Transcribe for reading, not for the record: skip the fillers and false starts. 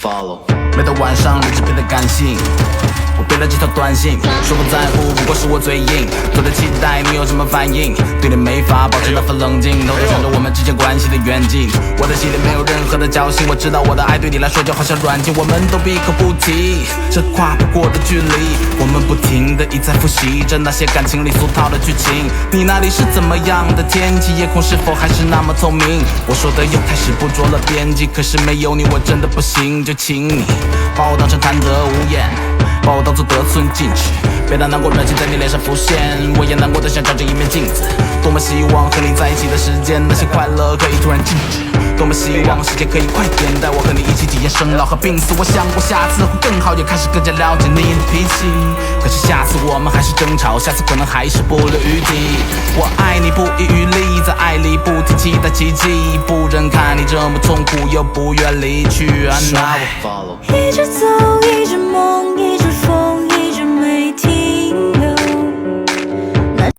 follow。每到晚上，理智变得感性。我背了几条短信，说不在乎，不过是我嘴硬。都在期待你有什么反应，对你没法保持那份冷静，偷偷想着我们之间关系的远近。我的心里没有任何的侥幸，我知道我的爱对你来说就好像软禁，我们都闭口不提这跨不过的距离。我们不停地一再复习着那些感情里俗套的剧情。你那里是怎么样的天气？夜空是否还是那么透明？我说的又开始不着了边际，可是没有你我真的不行，就请你把我当成贪得无厌，把我当作得寸进尺，别让难过软性在你脸上浮现。我也难过的像照着一面镜子，多么希望和你在一起的时间，那些快乐可以突然静止，多么希望时间可以快点，带我和你一起体验生老和病死。我想过下次会更好，也开始更加了解你的脾气，可是下次我们还是争吵，下次可能还是不留余地。我爱你不遗余力，在爱里不停期待奇迹，不忍看你这么痛苦又不愿离去。那我 follow， 一直走，一直